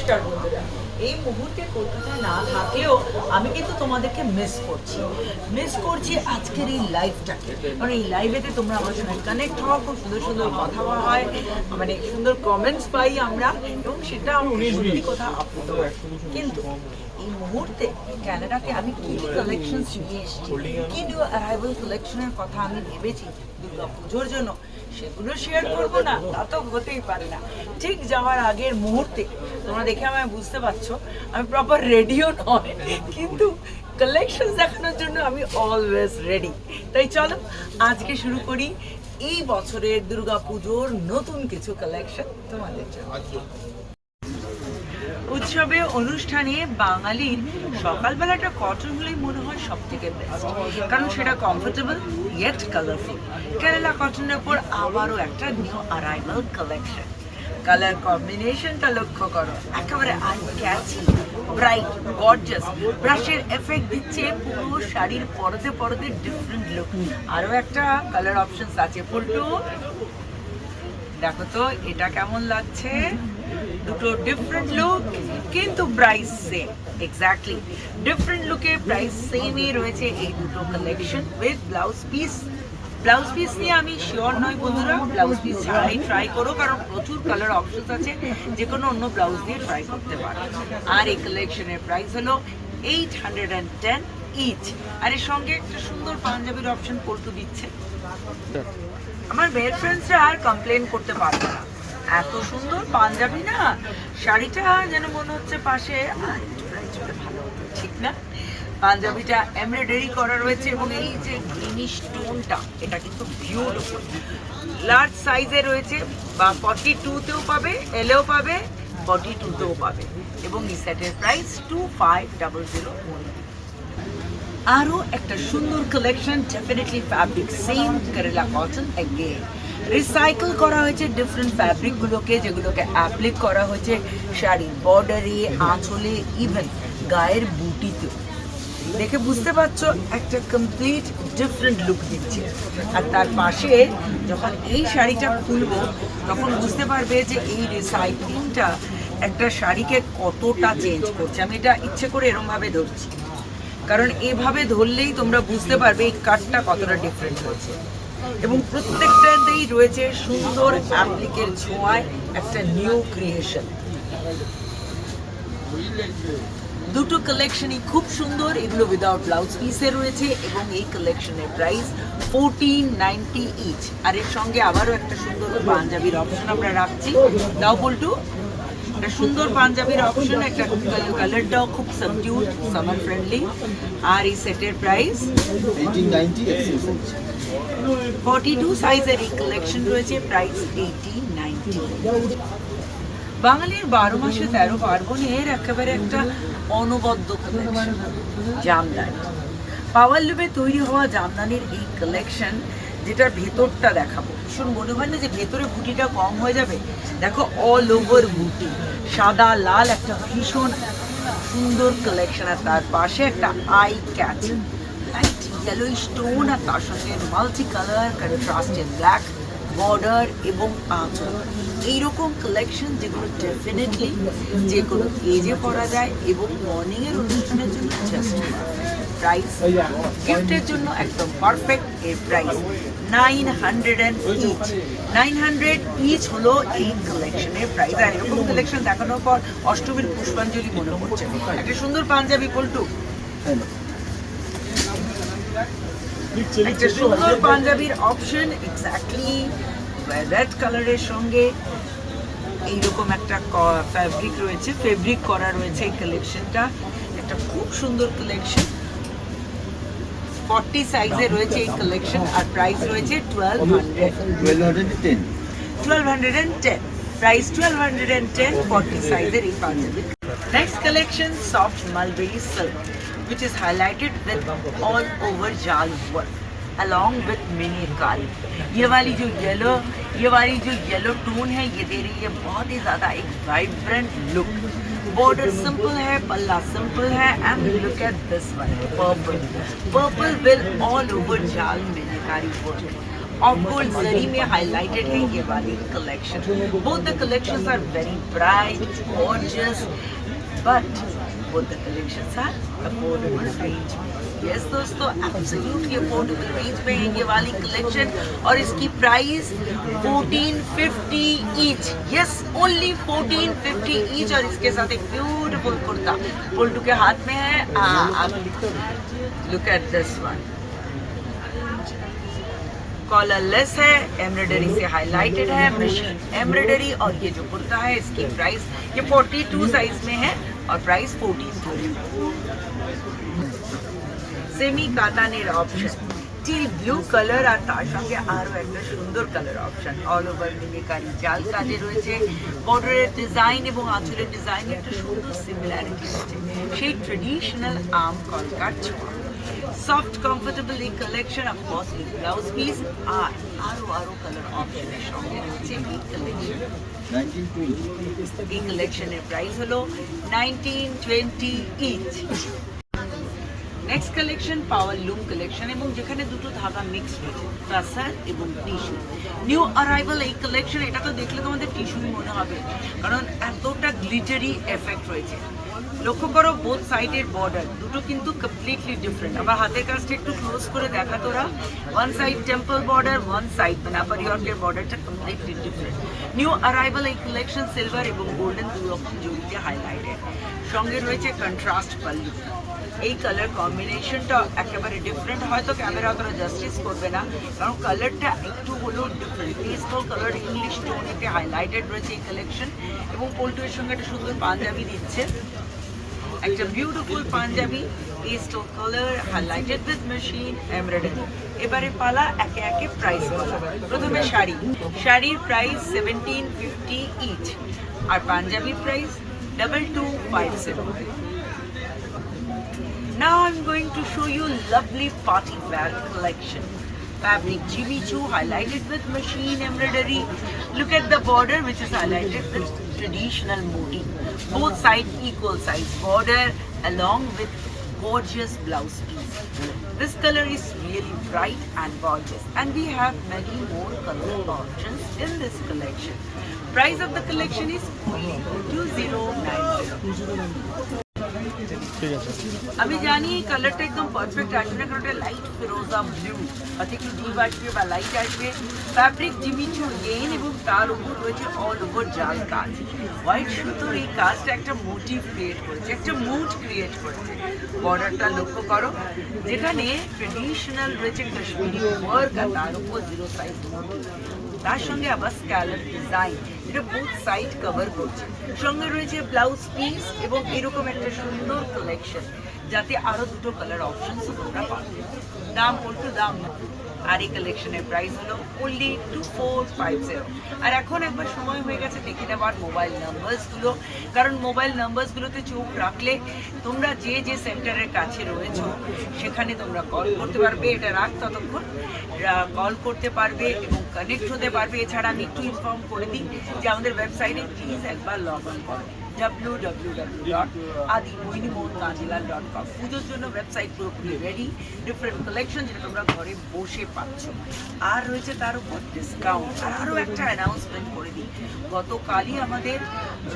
নমস্কার বন্ধুরা, এই মুহূর্তে কলকাতায় না থাকলেও আমি কিন্তু তোমাদেরকে মিস করছি আজকের এই লাইভটাকে। কারণ এই লাইভেতে তোমরা আমার সঙ্গে কানেক্ট হওয়া, খুব সুন্দর সুন্দর কথা বলা হয়, মানে সুন্দর কমেন্টস পাই আমরা, এবং সেটা সত্যি কথা আপ্লুত হয়। কিন্তু এই মুহূর্তে ক্যানাডাকে আমি কি কালেকশন নিয়ে এসেছি, কি নিউ অ্যারাইভাল কালেকশনের কথা আমি ভেবেছি দুর্গা পুজোর জন্য, সেগুলো শেয়ার করবো না, তা তো হতেই পারে না। ঠিক যাওয়ার আগের মুহূর্তে তোমরা দেখে আমায় বুঝতে পারছো আমি প্রপার রেডিও নয়, কিন্তু কালেকশন দেখানোর জন্য আমি অলওয়েজ রেডি। তাই চলো আজকে শুরু করি এই বছরের দুর্গা পুজোর নতুন কিছু কালেকশন তোমাদের জন্য। উৎসবে অনুষ্ঠানে বাঙালির সকালবেলাটা কটন হলেই মনে হয় সব থেকে বেস্ট, কারণ সেটা কমফোর্টেবল ইয়েট কালারফুল। কেরালা কটনের উপর আবারও একটা নিউ অ্যারাইভাল কালেকশন। কালার কম্বিনেশনটা লক্ষ্য করো, একেবারে আই ক্যাচি, ব্রাইট, গর্জাস। ব্রাশের এফেক্ট দিচ্ছে পুরো শাড়ির পরতে পরতে ডিফারেন্ট লুক। আরও একটা কালার অপশনস আছে। ফুলটু দেখো তো এটা কেমন লাগছে, দুটো ডিফারেন্ট লুক কিন্তু প্রাইস সেম। এক্স্যাক্টলি ডিফারেন্ট লুকে প্রাইস সেমই রয়েছে এই দুটো কালেকশন উইথ ব্লাউজ পিস নিয়ে আমি শিওর নয় বন্ধুরা, ব্লাউজ পিস ছাড়াই ট্রাই করো, কারণ প্রচুর কালার অপশনস আছে, যে কোনো অন্য ব্লাউজ দিয়ে ট্রাই করতে পারো। আর এই কালেকশনের প্রাইস হলো 810 ইচ। আর এর সঙ্গে একটা সুন্দর পাঞ্জাবির অপশন পল্টু দিচ্ছে। আমার মেয়ের ফ্রেন্ডসরা আর কমপ্লেন করতে পারবে না, এত সুন্দর পাঞ্জাবি না, শাড়িটা যেন মনে হচ্ছে পাশে ভালো, ঠিক না? পাঞ্জাবিটা এমব্রয়ডারি করা রয়েছে এবং এই যে গ্রিনিশ টোনটা, এটা কিন্তু বিউটিফুল। লার্জ সাইজে রয়েছে, বা 42তেও পাবে, এলেও পাবে, 42তেও পাবে, এবং এই সেটের প্রাইস 2500 only। আরও একটা সুন্দর collection, definitely fabric same Kerala cotton. Again recycle করা হয়েছে ডিফারেন্ট ফ্যাব্রিকগুলোকে, যেগুলোকে অ্যাপ্লিক করা হয়েছে শাড়ির বর্ডারে, আঁচলে, ইভেন গায়ের বুটিতেও। দেখে বুঝতে পারছো একটা কমপ্লিট ডিফারেন্ট লুক দিচ্ছে। আর তার পাশে যখন এই শাড়িটা খুলবো তখন বুঝতে পারবে যে এই রিসাইক্লিংটা একটা শাড়িকে কতটা চেঞ্জ করছে। আমি এটা ইচ্ছে করে এরমভাবে ধরছি, কারণ এভাবে ধরলেই তোমরা বুঝতে পারবে এই কাটটা কতটা ডিফারেন্ট হয়েছে, এবং প্রত্যেকটাতেই রয়েছে সুন্দর অ্যাপ্লিকের ছোঁয়ায় একটা নিউ ক্রিয়েশন। দুটো কালেকশনই খুব সুন্দর, এগুলো উইদাউট ব্লাউজ পিসে রয়েছে, এবং এই কালেকশনের প্রাইস 1490 ইচ। আর এর সঙ্গে আবারও একটা সুন্দর পাঞ্জাবির অপশন আমরা রাখছি। দাও বল্টু, একটা সুন্দর পাঞ্জাবির অপশন, একটা কালারটাও খুব সাবডিউড, সামার ফ্রেন্ডলি। আর এই সেটের প্রাইস 42 সাইজের এই কালেকশন রয়েছে, প্রাইস 1890। বাঙালির 12 মাসে 13 পার্বণের একেবারে একটা অনবদ্য কালেকশন, জামদানি। পাওয়ার লুমে তৈরি হওয়া জামদানির এই কালেকশন, যেটার ভেতরটা দেখাবো, ভীষণ মনে হয় না যে ভেতরে বুটিটা কম হয়ে যাবে। দেখো অল ওভার বুটি, সাদা লাল, একটা ভীষণ সুন্দর কালেকশন। আর তার পাশে একটা eye catch light yellow stone, আর তার সঙ্গে multi colour contrasted black border এবং আঁচল। এইরকম কালেকশন যেগুলো ডেফিনেটলি যে কোনো এজে পরা যায়, এবং মর্নিংয়ের অনুষ্ঠানের জন্য জাস্ট প্রাইস, গিফটের জন্য একদম পারফেক্ট। এর প্রাইস 900 ইচ হলো এই কালেকশনের প্রাইস। আর এরকম কালেকশন দেখানোর পর অষ্টমীর পুষ্পাঞ্জলি মনে পড়ছে। একটা সুন্দর পাঞ্জাবি পল্টু, একটা সুন্দর পাঞ্জাবির অপশন, এক্স্যাক্টলি রেড কালারের সঙ্গে এইরকম একটা ফ্যাব্রিক রয়েছে, ফেব্রিক করা রয়েছে এই কালেকশনটা। একটা খুব সুন্দর কালেকশন, 40 সাইজে রয়েছে এই কালেকশন। আর প্রাইস রয়েছে 1210, প্রাইস 1210, 40 সাইজের এই panjabi. Next collection, soft mulberry silk, which is highlighted with all over jal work along with mini kali. ये वाली जो येलो टोन है, ये दे रही है बहुत ही ज्यादा एक वाइब्रेंट लुक। बॉर्डर सिंपल है, पल्ला सिंपल है, and look at this one, purple with all over जाल meenakari work. Of gold zari में हाईलाइटेड है ये वाली collection. Both the collections are very bright, gorgeous, but both the collections are affordable range. Yes दोस्तों, absolutely affordable range में है ये वाली collection और इसकी price 1450 each. Yes, only 1450 each और इसके साथ एक beautiful कुर्ता पोल्टू के हाथ में है. आप look at this one. कॉलरलेस है, एम्ब्रॉयडरी से हाईलाइटेड है, मशीन एम्ब्रॉयडरी. और ये जो कुर्ता है इसकी प्राइस ये 42 साइज में है और प्राइस 1430. सेमी कातानेर ऑप्शन টিল ব্লু কালার আর তার সঙ্গে আরো একটা সুন্দর কালার অপশন. অল ওভার মিমিকারি জাল কাজে রয়েছে, বর্ডারের ডিজাইন এবং আঁচলের ডিজাইনে একটা সুন্দর সিমিলারিটি রয়েছে, সেই ট্রেডিশনাল আর্ম কলকার ছোঁয়া. সফট কমফোর্টেবল এই collection, of course with blouse piece আর আরো কালার অপশনের সঙ্গে রয়েছে এই কালেকশন. এই কালেকশনের প্রাইস হলো 1920 ইচ. নেক্সট কালেকশন পাওয়ার লুম কালেকশন এবং যেখানে দুটো ধাগা মিক্স রয়েছে, টাসার এবং টিস্যু. নিউ অ্যারাইভাল এই কালেকশন. এটা তো দেখলে তোমাদের টিস্যুই মনে হবে কারণ এতটা গ্লিটারি এফেক্ট রয়েছে. লক্ষ্য করো বোথ সাইডের বর্ডার দুটো কিন্তু কমপ্লিটলি ডিফারেন্ট. আবার হাতের কাজটা একটু ক্লোজ করে দেখা তোরা. One side temple border, one side মানে আপার ইয়র্কের বর্ডারটা কমপ্লিটলি ডিফারেন্ট. নিউ অ্যারাইভাল এই কালেকশন সিলভার এবং গোল্ডেন দু রকম জড়িতে হাইলাইটেড, সঙ্গে রয়েছে কন্ট্রাস্ট পাল্লু. এই কালার কম্বিনেশনটা একেবারে ডিফারেন্ট, হয়তো ক্যামেরা অতটা জাস্টিস করবে না কারণ কালারটা একটু হলেও ডিফারেন্ট. পেস্টাল কালার ইংলিশ টোনেতে হাইলাইটেড রয়েছে এই কালেকশন এবং পোল্টুয়ের সঙ্গে একটা সুন্দর পাঞ্জাবি দিচ্ছে, একটা beautiful panjabi pastel colour highlighted with machine embroidery. এবারে পালা একে একে প্রাইস বলা. প্রথমে শাড়ি. শাড়ির প্রাইস 1750 ইচ আর পাঞ্জাবির price 2250. Now I'm going to show you lovely party wear collection. Fabric Jimmy Choo highlighted with machine embroidery. Look at the border which is highlighted with traditional motif. Both sides equal size border along with gorgeous blouse piece. This color is really bright and gorgeous and we have many more color options in this collection. Price of the collection is only 2090. আমি জানি কালারটা একদম perfect আসবে না কারণ এটা light ফিরোজা blue, অর্থাৎ একটু ডিপ আসবে বা লাইট আসবে. ফ্যাব্রিক জিমি চু গেইন এবং তার উপর রয়েছে অল ওভার জাল কাজ. হোয়াইট সুতোর এই কাজটা একটা মোটিভ ক্রিয়েট করেছে, একটা মুড ক্রিয়েট করেছে. বর্ডারটা লক্ষ্য করো যেখানে ট্রেডিশনাল রয়েছে কাশ্মীরি ওয়ার্ক আর তার উপর জিরো সাইজ মোটিভ, তার সঙ্গে আবার স্ক্যালার ডিজাইন যেটা বোথ সাইড কভার করছে. সঙ্গে রয়েছে ব্লাউজ পিস এবং এরকম একটা সুন্দর কালেকশন যাতে আরো দুটো কালার অপশনস তোমরা পাবে. দাম বলতো দাম না. আর এই কালেকশনের প্রাইস হলো only 2450. আর এখন একবার সময় হয়ে গেছে দেখে নেবার মোবাইল নাম্বারসগুলো, কারণ মোবাইল নাম্বারসগুলোতে চোখ রাখলে তোমরা যে যে সেন্টারের কাছে রয়েছো সেখানে তোমরা কল করতে পারবে. এটা রাখ ততক্ষণ কল করতে পারবে এবং কানেক্ট হতে পারবে. এছাড়া আমি একটু ইনফর্ম করে দিই যে আমাদের ওয়েবসাইটে প্লিজ একবার লগ অন করো www.adimohinimohankanjilal.com. পুজোর জন্য ওয়েবসাইট পুরোপুরি রেডি, ডিফারেন্ট কালেকশন যেটা তোমরা ঘরে বসে পাচ্ছ. আর রয়েছে তার উপর ডিসকাউন্ট. আর আরও একটা অ্যানাউন্সমেন্ট করে দিই, গতকালই আমাদের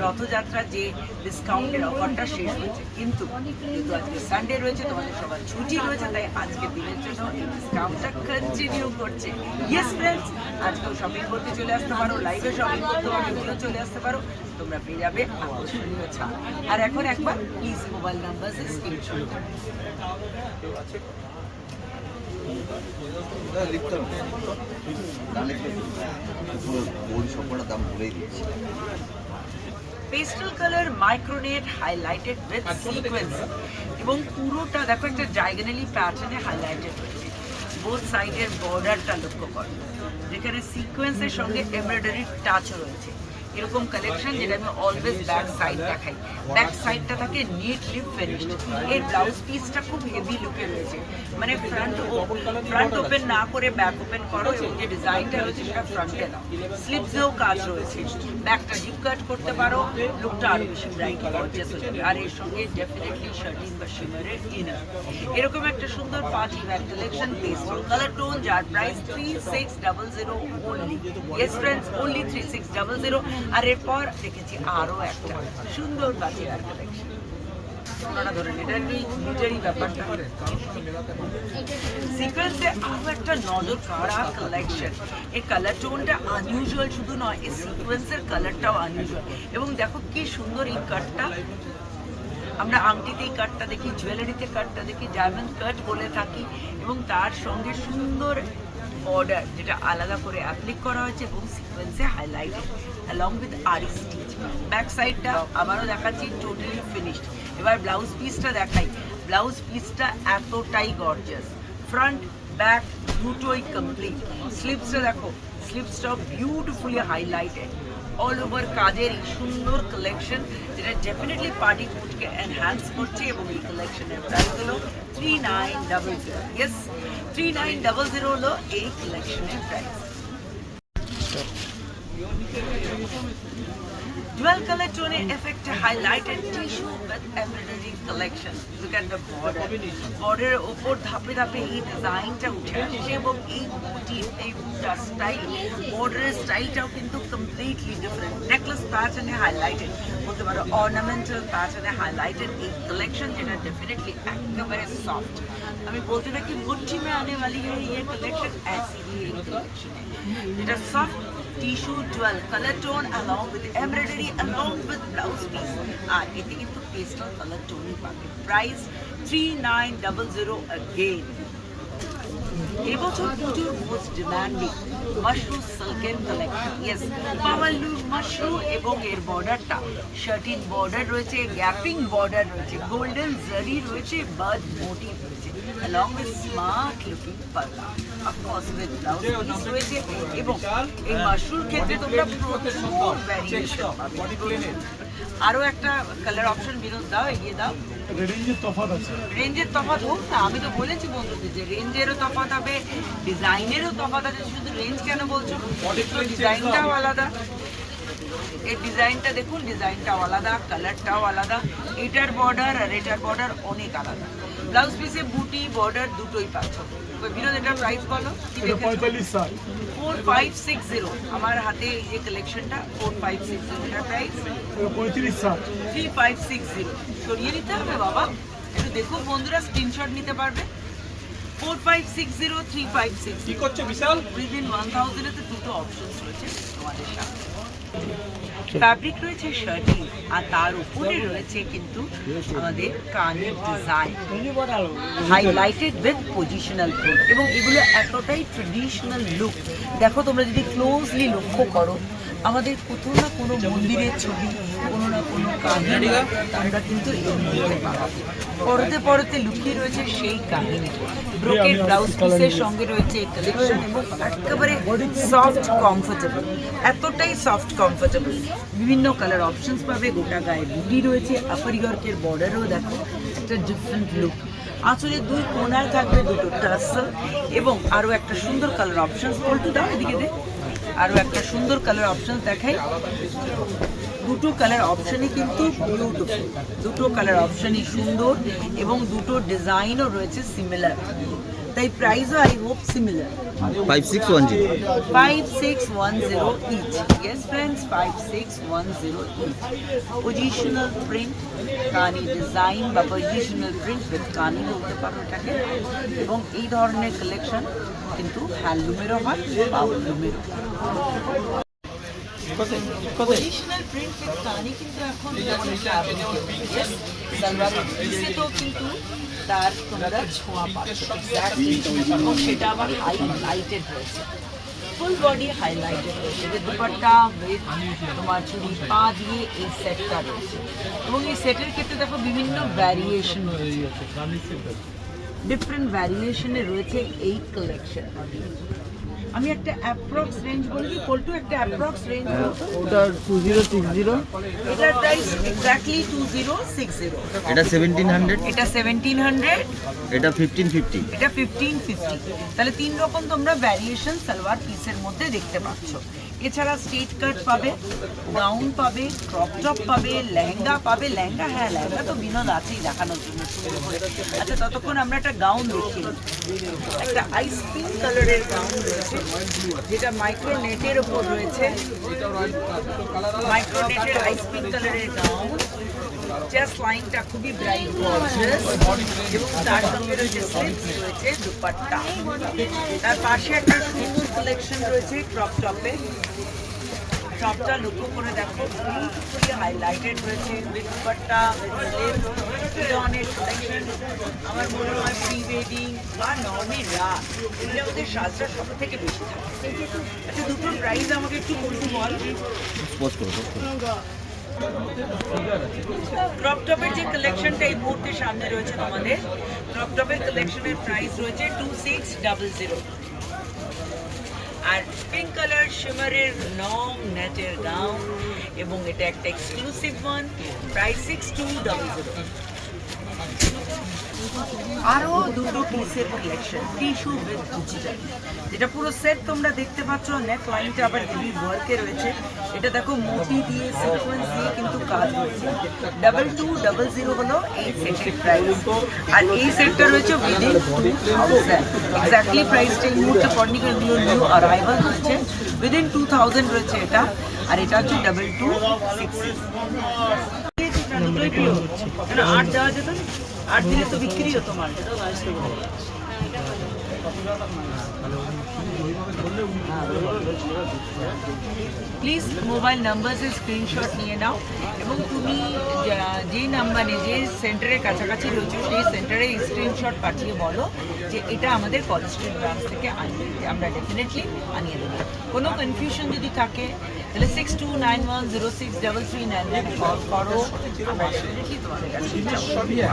রথযাত্রার যে ডিসকাউন্টের অফারটা শেষ হয়েছে, কিন্তু যেহেতু আজকে সানডে রয়েছে তোমাদের সবার ছুটি রয়েছে তাই আজকের দিনের জন্য এই ডিসকাউন্টটা কন্টিনিউ করছে. ইয়েস ফ্রেন্ডস, আজকেও শপিং করতে চলে আসতে পারো, লাইভে শপিং করতে পারো, ভিডিও চলে আসতে পারো, তোমরা পেয়ে যাবে আকর্ষণীয় ছাড়. আর এখন একবার please mobile number screenshot pastel colour মাইক্রোনেট হাইলাইটেড উইথ সিকোয়েন্স এবং পুরোটা দেখো একটা ডায়াগোনালি প্যাটার্নে হাইলাইটেড হয়েছে. বোথ সাইডের বর্ডারটা লক্ষ্য করো যেখানে সিকোয়েন্সের সঙ্গে এমব্রয়ডারি টাচও রয়েছে. এরকম কালেকশন যেটা আমি অলওয়েজ ব্যাক সাইড দেখাই। ব্যাক সাইডটা থাকে নিটলি ফিনিশড। এর ব্লাউজ পিসটা খুব হেভি লুকে রয়েছে, মানে ফ্রন্ট ওপেন না করে ব্যাক ওপেন করো এবং যে ডিজাইনটা রয়েছে সেটা ফ্রন্টে দাও। স্লিভসেও কাজ রয়েছে, ব্যাকটা জিপ কাট করতে পারো, লুকটা আরো বেশি ব্রাইট গর্জিয়াস হয়ে যাবে। আর এর সঙ্গে ডেফিনেটলি শার্টিন বা শিমারের ইনার। এরকম একটা সুন্দর party wear collection pastel colour tone, যার price 3600 only. Yes friends, only 3600। আর এরপর দেখেছি আরো একটা সুন্দর পার্টি ওয়্যার কালেকশন। আপনারা ধরেন এটা গ্লিটারি ব্যাপারটা, সিকোয়েন্সে আরো একটা নজর কাড়া কালেকশন। এই কালার টোনটা আনইউজুয়াল শুধু নয়, এই সিকোয়েন্সের কালারটাও আনইউজুয়াল। এবং দেখো কি সুন্দর এই কাটটা, আমরা আংটিতে এই কাটটা দেখি, জুয়েলারিতে কাটটা দেখি, ডায়মন্ড কাট বলে থাকি। এবং তার সঙ্গে সুন্দর বর্ডার যেটা আলাদা করে অ্যাপ্লিক করা হয়েছে এবং সিকোয়েন্সে হাইলাইটেড অ্যালং উইথ আরি স্টিচ। ব্যাক সাইডটা আবারও দেখাচ্ছি, টোটালি ফিনিশড। এবার ব্লাউজ পিসটা দেখাই। ব্লাউজ পিসটা এতটাই গর্জিয়াস, ফ্রন্ট ব্যাক দুটোই কমপ্লিট। স্লিভসটা দেখো, স্লিভসটাও বিউটিফুলি হাইলাইটেড। অল ওভার কাজের এই সুন্দর কালেকশন, যেটা ডেফিনেটলি পার্টি মুডকে এনহ্যান্স করছে। এবং এই কালেকশনের প্রাইস হলো 3900। ইয়েস, 3900 হলো এই কালেকশনের price. Dual color tone effect highlighted tissue with embroidery collection. Look at the border. Border ওপর ধাপে ধাপে এই ডিজাইনটা উঠে আসছে এবং এই মোটিভ, এই বুটার স্টাইল, বর্ডারের স্টাইলটাও কিন্তু কমপ্লিটলি ডিফারেন্ট। নেকলেস প্যাটার্নে হাইলাইটেড বলতে পারো, অর্নামেন্টাল প্যাটার্নে হাইলাইটেড এই কালেকশন, যেটা ডেফিনেটলি একেবারে সফট। আমি বলতে থাকি মুट्ठी में आने वाली है ये कलेक्शन, ऐसी ही एक कलेक्शन है যেটা soft tissue dual colour tone along with embroidery along with blouse piece। আর এতে কিন্তু পেস্টাল কালার টোনই পাবে। Price 3900 again। এবছর পুজোর মোস্ট ডিমান্ডিং মাশরুম সিল্কের কালেকশন। ইয়েস, পাওয়ালুর মাশরুম এবং এর বর্ডারটা শার্টিন বর্ডার রয়েছে, গ্যাপিং বর্ডার রয়েছে, গোল্ডেন জারি রয়েছে, বার্ড মোটিভ রয়েছে, along with smart looking পাল্লা, of course with blouse piece রয়েছে। এবং এই মাশরুম ক্ষেত্রে তোমরা প্রচুর ভ্যারিয়েশন পাবে। আরো একটা কালার অপশন বিনোদ দাও, এগিয়ে দাও। রেঞ্জের তফাৎ আছে, রেঞ্জের তফাৎ হোক না, আমি তো বলেছি বন্ধুদের যে রেঞ্জেরও তফাৎ হবে, ডিজাইনেরও তফাৎ আছে। শুধু রেঞ্জ কেন বলছো, ডিজাইনটাও আলাদা। এই ডিজাইনটা দেখুন, ডিজাইনটাও আলাদা, কালারটাও আলাদা। এটার বর্ডার আর এটার বর্ডার অনেক আলাদা। ব্লাউজ পিসে বুটি বর্ডার দুটোই পাচ্ছ। বিনোদ এটার প্রাইস বলো। 4560। আমার হাতে এই যে কালেকশনটা 4560, এটার প্রাইস 3560। সরিয়ে নিতে হবে বাবা, একটু দেখো বন্ধুরা, স্ক্রিনশট নিতে পারবে। 4560, 3560। কি করছে বিশাল? উইদিন 1000 এতে দুটো অপশনস রয়েছে তোমাদের সামনে। ফ্যাব্রিক রয়েছে শার্টিন, আর তার উপরে রয়েছে কিন্তু আমাদের কানের design highlighted with positional print. এবং এগুলো এতটাই ট্রেডিশনাল লুক। দেখো তোমরা যদি ক্লোজলি লক্ষ্য করো, আমাদের কোথাও না কোনো মন্দিরের ছবি, কোনো না কোনো কাহিনী আমরা কিন্তু এর মধ্যে পাবো। পরতে পরতে লুকিয়ে রয়েছে সেই কাহিনী। ব্রোকেড ব্লাউজ পিসের সঙ্গে রয়েছে এই কালেকশন এবং একেবারে সফট কমফোর্টেবল, এতটাই সফট কমফোর্টেবল। বিভিন্ন কালার অপশনস পাবে, গোটা গায়ে বুটি রয়েছে, আপার ইয়র্কের বর্ডারও দেখো একটা ডিফারেন্ট লুক। আঁচলে দুই কোনায় থাকবে দুটো টার্সেল এবং আরও একটা সুন্দর কালার অপশনস। পল্টু দাও এদিকে দে, আরও একটা সুন্দর কালার অপশন দেখাই। দুটো কালার অপশনই কিন্তু বিউটিফুল, দুটো কালার অপশনই সুন্দর এবং দুটো ডিজাইনও রয়েছে সিমিলার। তাই প্রাইসও I hope similar. 5610 each. Yes friends, 5610 each. Positional print, কানি ডিজাইন বা পজিশনাল প্রিন্ট উইথ কানি বলতে পারো এটাকে। এবং এই ধরনের কালেকশন কিন্তু হ্যান্ডলুমেরও হয়, পাওয়ারলুমেরও। পজিশনাল প্রিন্ট উইথ কানি কিন্তু এখন সালোয়ারের পিসেতেও কিন্তু তার তোমরা ছোঁয়া পাচ্ছ এক্স্যাক্টলি, এবং সেটা আবার হাইলাইটেড রয়েছে, ফুল বডি হাইলাইটেড রয়েছে। যে দুপাট্টা উইথ তোমার চুড়ি পা দিয়ে এই সেটটা রয়েছে। এবং এই সেটের ক্ষেত্রে দেখো বিভিন্ন ভ্যারিয়েশন রয়েছে, ডিফারেন্ট ভ্যারিয়েশনে রয়েছে এই কালেকশন। আমি একটা অ্যাপ্রক্স রেঞ্জ বলি, পল্টু একটা অ্যাপ্রক্স রেঞ্জ বলতো। ওটা 2060, এটার প্রাইস এক্স্যাক্টলি 2060। এটা 1700, এটা 1700, এটা 1550। এটা 1550। তাহলে তিন রকম তোমরা ভ্যারিয়েশন সালোয়ার পিসের মধ্যে দেখতে পাচ্ছ। এছাড়া স্ট্রেট কাট পাবে, গাউন পাবে, ক্রপ টপ পাবে, লেহেঙ্গা পাবে। লেহেঙ্গা, হ্যাঁ লেহেঙ্গা তো বিনোদ আছেই দেখানোর জন্য সুন্দর করে। আচ্ছা ততক্ষণ আমরা একটা গাউন দেখিয়ে দিই। একটা আইস পিঙ্ক কালারের গাউন রয়েছে, যেটা মাইক্রো নেটের ওপর রয়েছে। মাইক্রো নেটের আইস পিঙ্ক কালারের গাউন, জাস্ট লাইনটা খুবই ব্রাইট গর্জিয়াস, এবং তার সঙ্গে রয়েছে স্লিভস, রয়েছে দুপাট্টা। তার পাশে একটা সুন্দর কালেকশন রয়েছে ক্রপ টপে। টপটা লক্ষ্য করে দেখো, বিউটিফুলি হাইলাইটেড রয়েছে উইথ দুপাট্টা, স্লিভস। এটা অনেক কালেকশন। আমার মনে হয় প্রি ওয়েডিং বা নর্মাল রাত, এগুলো ওদের সাজটা সব থেকে বেশি থাকে। আচ্ছা দুটোর প্রাইস আমাকে একটু বলতে বল। পোস্ট করো, পোস্ট করো। ক্রপ টপের যে কালেকশনটা এই মুহূর্তে সামনে রয়েছে তোমাদের, ক্রপ টপের কালেকশনের প্রাইস রয়েছে 2600। আর পিঙ্ক কালার শিমারের লং নেটের গাউন, এবং এটা একটা এক্সক্লুসিভ ওয়ান, প্রাইস 6200। আরো দুটো পিসের কালেকশন, টিস্যু উইথ ডিজিটাল, যেটা পুরো সেট তোমরা দেখতে পাচ্ছ। নেক লাইনটা আবার হেভি ওয়ার্কে রয়েছে। এটা দেখো মোটি দিয়ে সিকোয়েন্স দিয়ে কিন্তু কাজ রয়েছে। 2200 হলো এই সেটের প্রাইস। আর এই সেটটা রয়েছে উইদিন 2000। এক্স্যাক্টলি প্রাইসটা এই মুহূর্তে কর্নিকার নিউ অ্যারাইভাল রয়েছে, উইদিন 2000 রয়েছে এটা। আর এটা হচ্ছে 2260। দুটোই প্রিয়, আট দেওয়া যেত না? আট দিলে তো বিক্রি হতো মাল। প্লিজ মোবাইল নাম্বারের স্ক্রিনশট নিয়ে নাও, এবং তুমি যে নাম্বারে যে সেন্টারের কাছাকাছি রয়েছে সেই সেন্টারে স্ক্রিনশট পাঠিয়ে বলো যে এটা আমাদের কলেজ স্ট্রিট ব্রাঞ্চ থেকে আনিয়ে দিতে। আমরা ডেফিনেটলি আনিয়ে দেবো। কোনো কনফিউশন যদি থাকে তাহলে 6291063399 কল করো, আমরা ডেফিনেটলি তোমাদের কাছে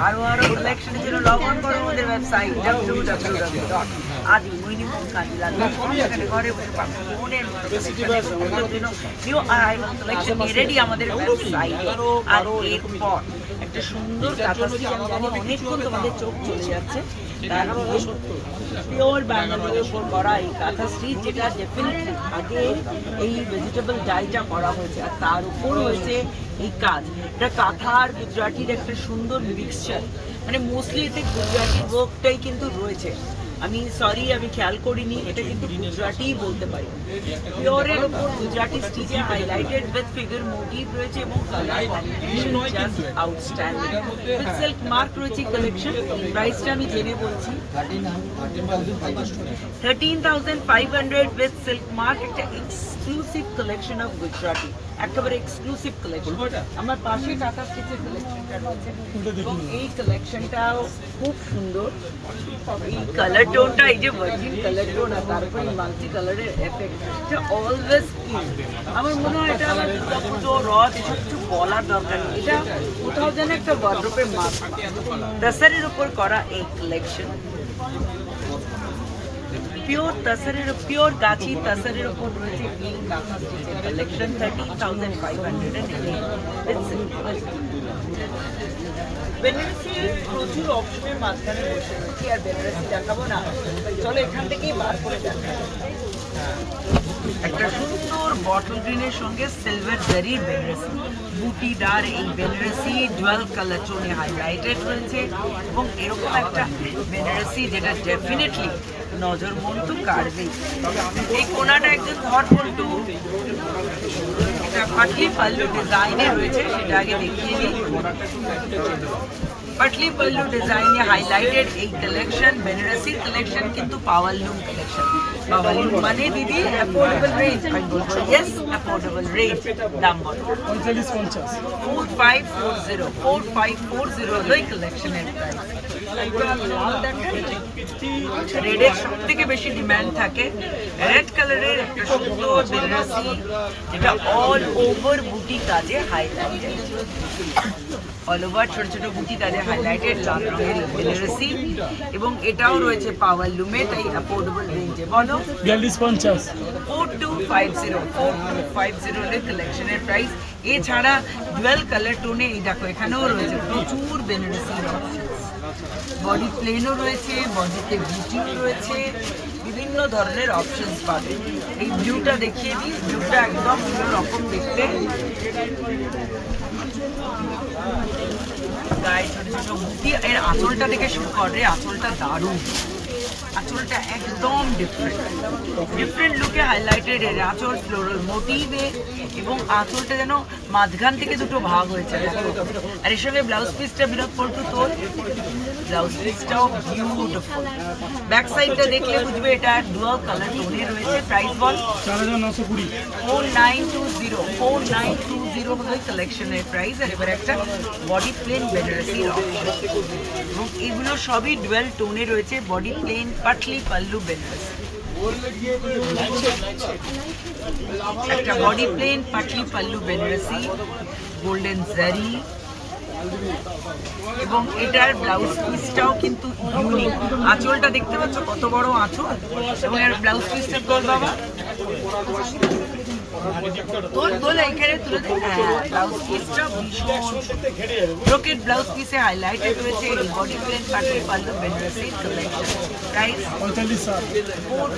আরো কালেকশনের জন্য লগ অন করো আমাদের ওয়েবসাইট www.adiminimunkandila.com। সেখানে ঘরে বসে পাবো ফোনের নিউ অ্যারাইভাল কালেকশন রেডি আমাদের ওয়েবসাইটে। আর এরপর একটা সুন্দর কাঁথা স্টিচ, আমি জানি অনেকক্ষণ তোমাদের চোখ চলে যাচ্ছে, পিওর ব্যাঙ্গালোরের উপর করা এই কাঁথা স্টিচ, যেটা ডেফিনেটলি আগে এই ভেজিটেবল ডাইটা করা হয়েছে, আর তার উপর হয়েছে এই কাজ। এটা কাঁথা আর গুজরাটির একটা সুন্দর মিক্সচার, মানে মোস্টলি এতে গুজরাটি ওয়ার্কটাই কিন্তু রয়েছে। আমি সরি, আমি খেয়াল করিনি, এটা কিন্তু গুজরাটিই বলতে পারি। পিওরের উপর গুজরাটি স্টিচে হাইলাইটেড উইথ ফিগার মোটিভ রয়েছে, এবং colour combination just outstanding. With silk mark রয়েছে কালেকশন। প্রাইসটা আমি জেনে বলছি, 13,500 উইথ সিল্ক মার্ক। একটা এক্সক্লুসিভ কালেকশন অফ গুজরাটি, একেবারে এক্সক্লুসিভ কালেকশন। আমার পাশে টাটা স্টিচের কালেকশনটা রয়েছে, এবং এই কালেকশনটাও খুব সুন্দর। এই কালার টোনটা, এই যে ভার্জিন কালার টোন, আর তারপরে মাল্টি কালারের এফেক্ট, এটা অলওয়েজ আমার মনে হয় এটা আমার দুর্গাপুজো রথ এসব কিছু বলার দরকার নেই। এটা কোথাও যেন একটা ওয়ার্ড্রোবের মাপ। তাসারের উপর করা এই কালেকশন, পিওর তাসারের, পিওর গাছি তাসারের উপর রয়েছে এই কাঁথা স্টিচের কালেকশন। 13,500 বেনারসি প্রচুর অপশনের মাঝখানে বসে রয়েছি, আর বেনারসি দেখাবো না, চলো এখান থেকেই বার করে দেখাবো। একটা সুন্দর বটল গ্রিনের সঙ্গে সিলভার জারির বেনারসি, বুটিদার এই বেনারসি ডুয়াল কালার টোনে হাইলাইটেড রয়েছে, এবং এরকম একটা বেনারসি যেটা ডেফিনেটলি নজর মন তো কাড়বেই। এই কোনাটা একজন ধর পল্টু, এটা পাটলি পাল্লু ডিজাইনে রয়েছে, সেটা আগে দেখিয়ে দিই। পাটলি পাল্লু ডিজাইনে হাইলাইটেড এই কালেকশন, বেনারসি কালেকশন, কিন্তু পাওয়ার লুম কালেকশন। পাওয়ার লুম মানে দিদি অ্যাফোর্ডেবল রেঞ্জ, আমি বলছি ইয়েস অ্যাফোর্ডেবল রেঞ্জ। দাম বলো 4540 হলো এই কালেকশনের প্রাইস। রেডের সব থেকে বেশি ডিমান্ড থাকে, রেড কালারের একটা সুন্দর বেনারসি, যেটা অল ওভার বুটি কাজে হাইলাইটেড। অল ওভার ছোট ছোট বুটি কাজে হাইলাইটেড লাল রঙের বেনারসি, এবং এটাও রয়েছে পাওয়ার লুমে, তাই অ্যাফোর্ডেবল রেঞ্জে। বলো 4250 4250 কালেকশনের প্রাইস। এছাড়া ডুয়াল কালার টোনে এই দেখো এখানেও রয়েছে প্রচুর বেনারসির অপশনস। বডি প্লেনও রয়েছে, বডিতে বুটিও রয়েছে, বিভিন্ন ধরনের অপশনস পাবে। এই ব্লুটা দেখিয়ে দিই, ব্লুটা একদম রকম দেখতে, গায়ে ছোট ছোট বুটি। এর আঁচলটা দেখে শুরু করে, আঁচলটা দারুণ, আঁচলটা একদম ডিফারেন্ট লুকে হাইলাইটেড। এর আঁচল ফ্লোরাল মোটিভে, এবং আঁচলটা যেন মাঝখান থেকে দুটো ভাগ হয়েছে। আর এর সঙ্গে ব্লাউজ পিসটা বিরাট পল্টু তোর, ব্লাউজ পিসটাও বিউটিফুল। ব্যাক সাইডটা দেখলে বুঝবে এটা ডুয়াল কালার টোনে রয়েছে। প্রাইস বল 4920 4920 হলো কালেকশনের প্রাইস। আর এবার একটা বডি প্লেন বেনারসির অপশন, এবং এগুলো সবই ডুয়াল টোনে রয়েছে। বডি প্লেন পাটলি পাল্লু বেনারসি, একটা body plain patli pallu Banarasi, golden zari, এবং এটার ব্লাউজ পিসটাও কিন্তু ইউনিক। আঁচলটা দেখতে পাচ্ছ কত বড় আঁচল, এবং এর ব্লাউজ পিসটা তোর বাবা তোর এখানে তুলে দে। ব্লাউজ পিসটা ভীষণ ব্রোকেট ব্লাউজ পিসে হাইলাইটেড রয়েছে এই body plain patli pallu Banarasi collection. Price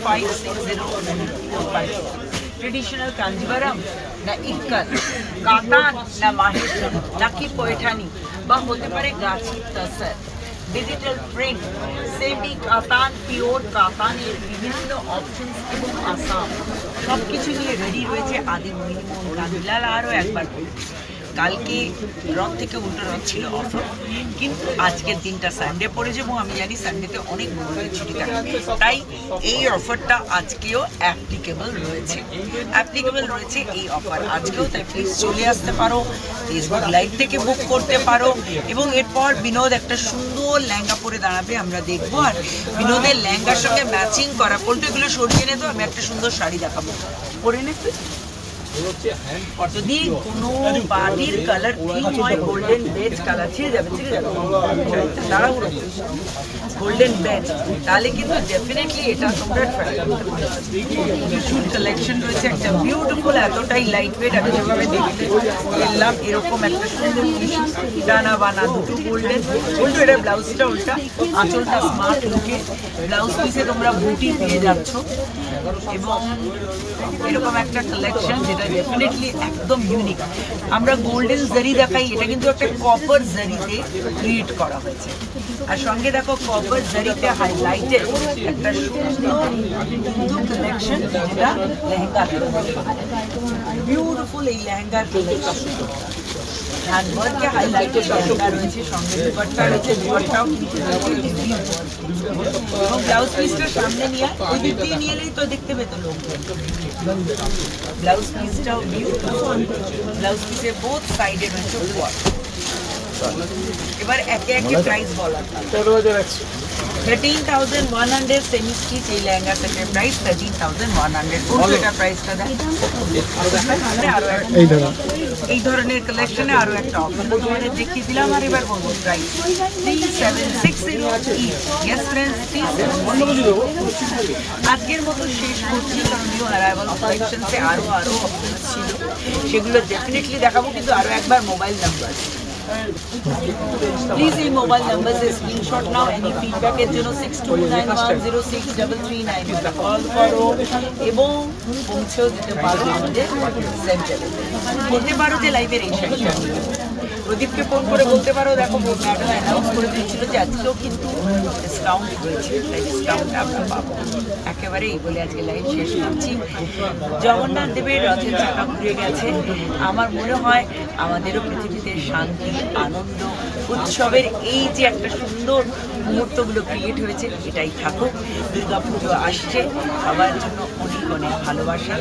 4560। Traditional Kanjivaram না ইক্কাল, কাতান না মাহেশ্রম, নাকি পয়ঠানি, বা হতে পারে গাছি তসর, ডিজিটাল প্রিন্ট, সেমি কাতান, পিওর কাতানের বিভিন্ন অপশনস এবং আসাম সব কিছু নিয়ে রেডি রয়েছে আদি মিনিমম কাঞ্জিলাল। আরও একবার কালকে রথ থেকে উল্টো রথ ছিল অফার, কিন্তু আজকের দিনটা সানডে পড়ে যাবো, আমি জানি সানডেতে অনেক বড়দের ছুটি থাকে, তাই এই অফারটা আজকেও অ্যাপ্লিকেবল রয়েছে এই অফার আজকেও। তাই প্লিজ চলে আসতে পারো, ফেসবুক লাইভ থেকে বুক করতে পারো। এবং এরপর বিনোদ একটা সুন্দর লেহেঙ্গা পরে দাঁড়াবে, আমরা দেখবো। আর বিনোদের লেহেঙ্গার সঙ্গে ম্যাচিং করা পল্টু এগুলো সরিয়ে এনে তো আমি একটা সুন্দর শাড়ি দেখাবো, পরে নে। যদি কোনো পার্টির কালার থিম হয় গোল্ডেন বেজ কালার, ছিঁড়ে যাবে তাড়াহুড়ো গোল্ডেন বেজ, তাহলে কিন্তু ডেফিনেটলি এটা তোমরা ট্রাই করতে পারো। ভীষণ কালেকশন রয়েছে, একটা বিউটিফুল, এতটাই লাইট ওয়েট। আমি যেভাবে দেখতে এলাম এরকম একটা সুন্দর ডানা বানা দুটো গোল্ডেন বলতো। এটা ব্লাউজটা উল্টা, আঁচলটা স্মার্ট লুকে, ব্লাউজ পিসে তোমরা বুটি পেয়ে যাচ্ছ, এবং এরকম একটা কালেকশন যেটা ডেফিনেটলি একদম ইউনিক। আমরা গোল্ডেন জারি দেখাই, এটা কিন্তু একটা কপার জারিতে ক্রিয়েট করা হয়েছে। আর সঙ্গে দেখো কপার জারিতে হাইলাইটেড একটা সুন্দর হিন্দু কালেকশন, যেটা লেহেঙ্গা বিউটিফুল। এই লেহেঙ্গার কালেকশন হ্যান্ডওয়ার্কে হাইলাইটেড লেহেঙ্গা রয়েছে, সঙ্গে দুপাট্টা রয়েছে, দুপাট্টাও কিন্তু এবং ব্লাউজ পিসটা সামনে নিয়ে ওই দিক দিয়ে নিয়ে এলেই তো দেখতে পেতো লোক। ব্লাউজ পিসটাও বিউটিফুল, ব্লাউজ পিসের বোথ সাইডে রয়েছে ওয়ার্ক। এবার একে একে প্রাইস বলা, 13,100 সেমি স্টিচ এই লেহেঙ্গা সেটের প্রাইস 13,100। এটা প্রাইসটা দেয় এই ধরনের কালেকশনে আরো একটা অফার তোমাদের দেখিয়ে দিলাম। আর এবার বলবো প্রাইস 3760 ইচ। ইয়েস ফ্রেন্ডস, আজকের মতো শেষ করছি, কারণ নিউ অ্যারাইভাল কালেকশনসে আরো অপশনস ছিল, সেগুলো ডেফিনেটলি দেখাবো। কিন্তু আরো একবার মোবাইল নাম্বার, প্লিজ এই মোবাইল নাম্বারে স্ক্রিনশট নাও। এনি ফিডব্যাকের জন্য 6291063339 কল করো, এবং পৌঁছেও দিতে পারো আমাদের সেন্টারে। বলতে পারো যে লাইভের এই সেকশন, প্রদীপকে ফোন করে বলতে পারো, দেখো ম্যাডাম অ্যানাউন্স করে দিচ্ছিল যে আজকেও কিন্তু ডিসকাউন্ট রয়েছে, তাই ডিসকাউন্ট আমরা পাবো। একেবারে এই বলে আজকে লাইভ শেষ করছি। জগন্নাথ দেবের রথের চাকা ঘুরে গেছে, আমার মনে হয় আমাদেরও পৃথিবীতে শান্তি, আনন্দ, উৎসবের এই যে একটা সুন্দর মুহূর্তগুলো ক্রিয়েট হয়েছে, এটাই থাকুক। দুর্গা পুজো আসছে, সবার জন্য অনেক অনেক ভালোবাসা।